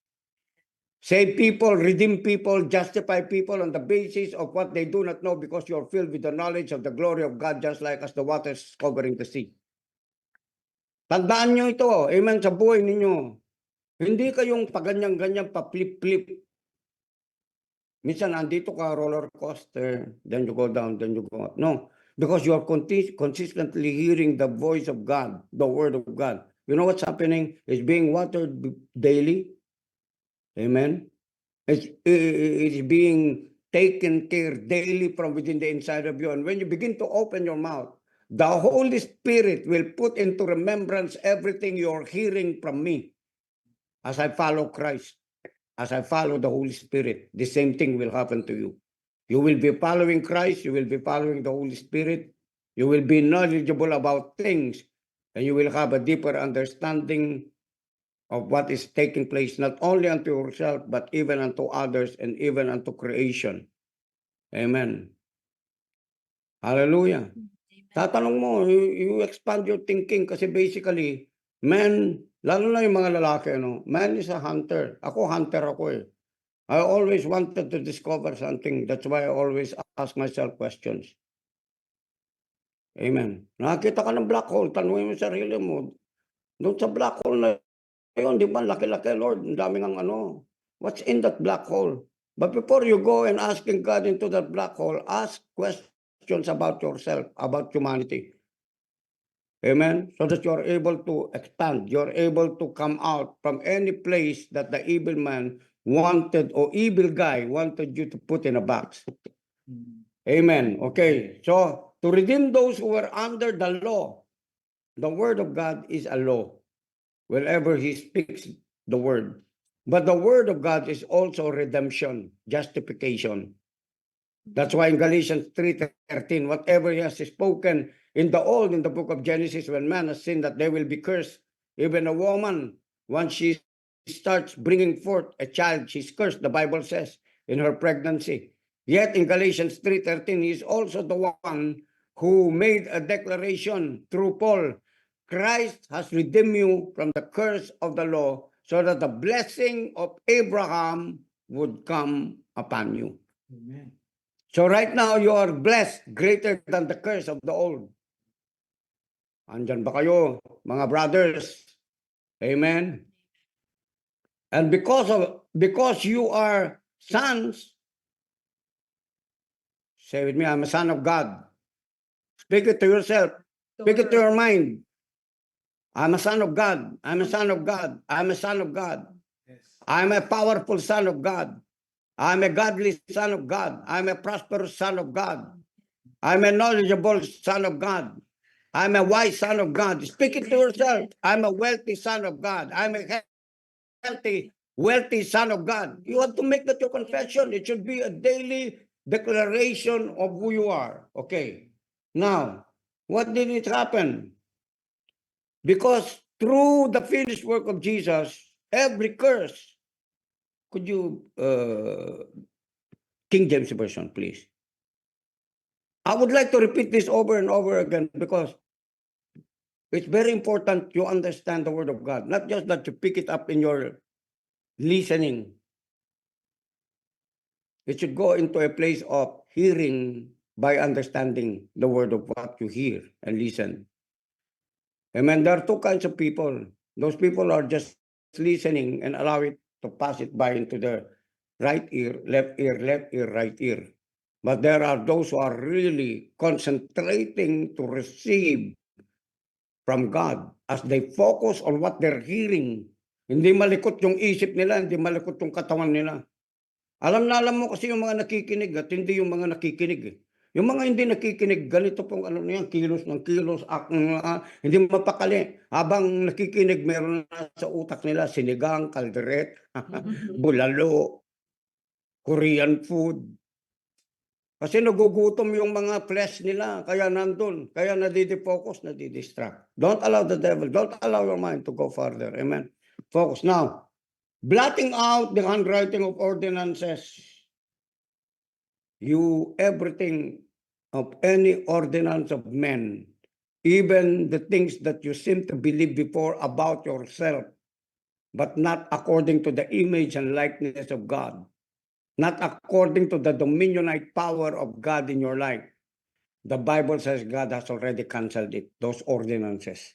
save people, redeem people, justify people on the basis of what they do not know because you're filled with the knowledge of the glory of God just like as the waters covering the sea. Tandaan nyo ito, amen, sa buhay ninyo. Hindi kayong paganyan-ganyan, pa-flip-flip. Minsan, andito ka, roller coaster, then you go down, then you go up. No, because you are consistently hearing the voice of God, the word of God. You know what's happening? It's being watered daily. Amen. It's being taken care daily from within the inside of you. And when you begin to open your mouth, the Holy Spirit will put into remembrance everything you're hearing from me. As I follow Christ, as I follow the Holy Spirit, the same thing will happen to you. You will be following Christ, you will be following the Holy Spirit, you will be knowledgeable about things, and you will have a deeper understanding of what is taking place, not only unto yourself, but even unto others and even unto creation. Amen. Hallelujah. Tatanong mo, you expand your thinking kasi basically, man, lalo na yung mga lalaki, no? Man is a hunter. Ako, hunter ako eh. I always wanted to discover something. That's why I always ask myself questions. Amen. Nakakita ka ng black hole, tanungin mo yung sarili mo. Doon sa black hole na yun, di ba, laki-laki, Lord, ang daming ang ano. What's in that black hole? But before you go and asking God into that black hole, ask questions about yourself, about humanity. Amen? So that you're able to expand, you're able to come out from any place that the evil man wanted or evil guy wanted you to put in a box. Amen. Okay. So to redeem those who were under the law, the word of God is a law. Wherever he speaks the word. But the word of God is also redemption, justification. That's why in Galatians 3:13, whatever he has spoken in the book of Genesis, when man has sinned that they will be cursed. Even a woman, once she starts bringing forth a child, she's cursed, the Bible says, in her pregnancy. Yet in Galatians 3:13, he is also the one who made a declaration through Paul. Christ has redeemed you from the curse of the law so that the blessing of Abraham would come upon you. Amen. So right now, you are blessed greater than the curse of the old. Andyan ba kayo, mga brothers? Amen? And because of because you are sons, say with me, I'm a son of God. Speak it to yourself. Speak it to your mind. I'm a son of God. I'm a son of God. I'm a son of God. I'm a powerful son of God. I'm a godly son of God. I'm a prosperous son of God. I'm a knowledgeable son of God. I'm a wise son of God. Speak it to yourself. I'm a wealthy son of God. I'm a healthy, wealthy son of God. You have to make that your confession. It should be a daily declaration of who you are. Okay. Now, what did it happen? Because through the finished work of Jesus, every curse, could you, King James Version, please? I would like to repeat this over and over again because it's very important you understand the Word of God, not just that you pick it up in your listening. It should go into a place of hearing by understanding the Word of what you hear and listen. Amen. There are two kinds of people. Those people are just listening and allow it to pass it by into their right ear, right ear. But there are those who are really concentrating to receive from God as they focus on what they're hearing. Hindi malikot yung isip nila, hindi malikot yung katawan nila. Alam na alam mo kasi yung mga nakikinig at hindi yung mga nakikinig. Yung mga hindi nakikinig, ganito pong ano na yan, kilos ng kilos, hindi mapakali. Habang nakikinig, meron na sa utak nila, sinigang, kaldereta, bulalo, Korean food. Kasi nagugutom yung mga flesh nila, kaya nandun, kaya nadidi-focus, nadidistract. Don't allow the devil, don't allow your mind to go further. Amen. Focus. Now, blotting out the handwriting of ordinances, everything of any ordinance of men, even the things that you seem to believe before about yourself, but not according to the image and likeness of God, not according to the dominionite power of God in your life. The Bible says God has already canceled it, those ordinances.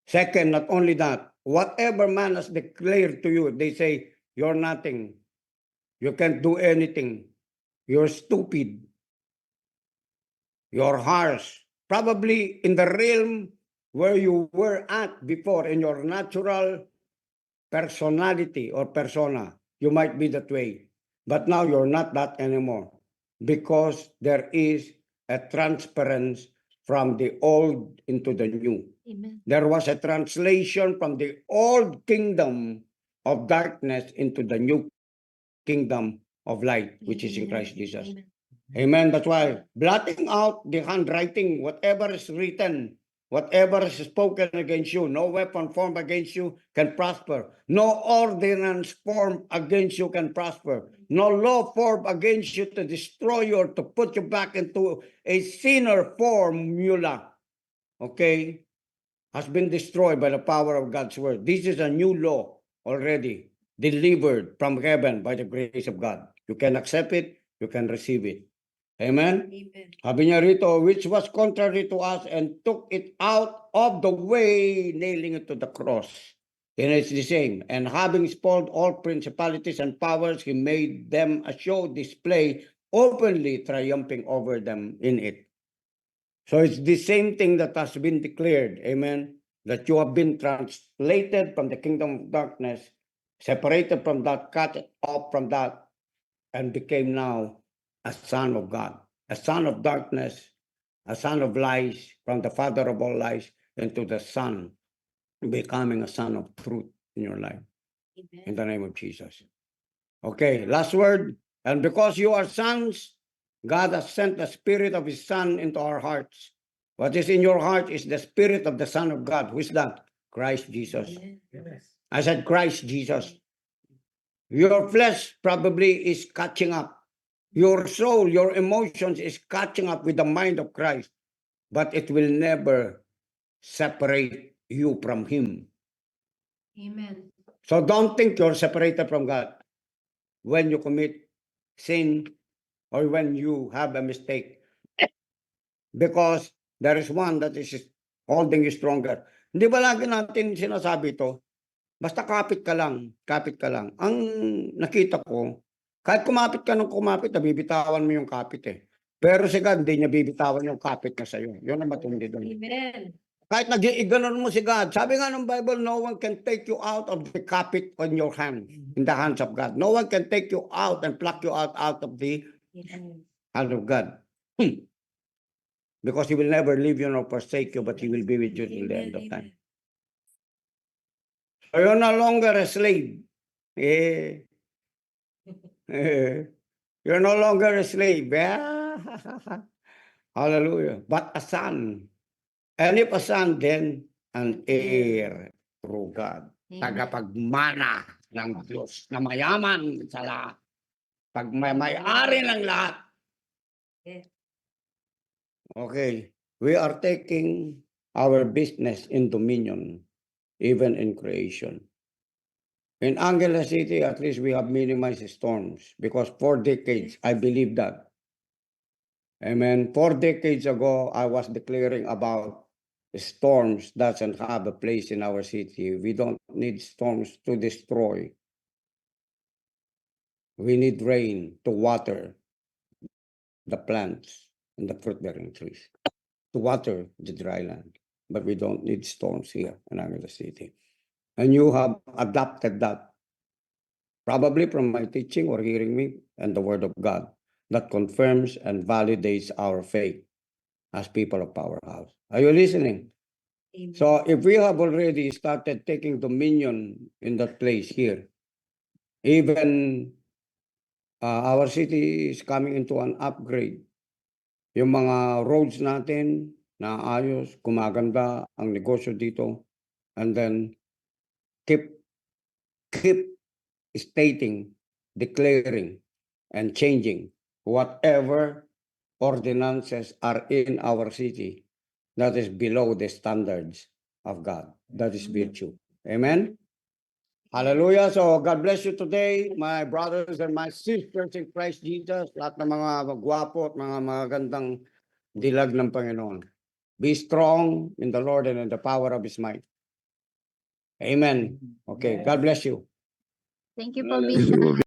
Second, not only that, whatever man has declared to you, they say, you're nothing. You can't do anything. You're stupid. You're harsh. Probably in the realm where you were at before, in your natural personality or persona, you might be that way. But now you're not that anymore because there is a transference from the old into the new. Amen. There was a translation from the old kingdom of darkness into the new kingdom of light, which is in Christ Jesus. Amen. Amen. That's why blotting out the handwriting, whatever is written, whatever is spoken against you, no weapon formed against you can prosper. No ordinance formed against you can prosper. No law formed against you to destroy you or to put you back into a sinner formula, okay, has been destroyed by the power of God's word. This is a new law already delivered from heaven by the grace of God. You can accept it, you can receive it. Amen? Amen. Sabi niya rito, which was contrary to us and took it out of the way, nailing it to the cross. And it's the same. And having spoiled all principalities and powers, he made them a show display, openly triumphing over them in it. So it's the same thing that has been declared, amen, that you have been translated from the kingdom of darkness, separated from that, cut off from that, and became now a son of God, a son of darkness, a son of lies, from the father of all lies, into the son, becoming a son of truth in your life. Amen. In the name of Jesus. Okay, last word. And because you are sons, God has sent the spirit of his son into our hearts. What is in your heart is the spirit of the Son of God. Who is that? Christ Jesus. I said Christ Jesus. Your flesh probably is catching up. Your soul, your emotions is catching up with the mind of Christ. But it will never separate you from him. Amen. So don't think you're separated from God when you commit sin or when you have a mistake. Because there is one that is holding you stronger. Hindi ba lagi natin sinasabi ito Basta kapit ka lang, kapit ka lang. Ang nakita ko, kahit kumapit ka ng kumapit, nabibitawan mo yung kapit eh. Pero si God, hindi niya bibitawan yung kapit na sa'yo. Yun ang matindi doon. Amen. Kahit nag-iganon mo si God, sabi nga ng Bible, no one can take you out of the capit on your hand, in the hands of God. No one can take you out and pluck you out of the hand of God. Because He will never leave you nor forsake you, but He will be with you till the end of time. So you're no longer a slave. Eh. You're no longer a slave. Hallelujah. But a son. And if a son, then an heir through God. Tagapagmana ng Diyos na mayaman sa lahat. Pagmamayari ng lahat. Okay. We are taking our business in dominion, even in creation. In Angeles City, at least we have minimized storms because 4 decades, I believe that. Amen. 4 decades ago, I was declaring about storms doesn't have a place in our city. We don't need storms to destroy. We need rain to water the plants and the fruit-bearing trees, to water the dry land. But we don't need storms here in Angeles City. And you have adopted that, probably from my teaching or hearing me and the Word of God that confirms and validates our faith as people of Powerhouse. Are you listening? Amen. So if we have already started taking dominion in that place here, even our city is coming into an upgrade. Yung mga roads natin naayos, gumaganda ang negosyo dito, and then keep stating, declaring, and changing whatever ordinances are in our city that is below the standards of God. That is virtue. Amen? Hallelujah. So God bless you today, my brothers and my sisters in Christ Jesus, lahat ng mga gwapo at mga magandang dilag ng Panginoon. Be strong in the Lord and in the power of His might. Amen. Okay. God bless you. Thank you po, Bishop.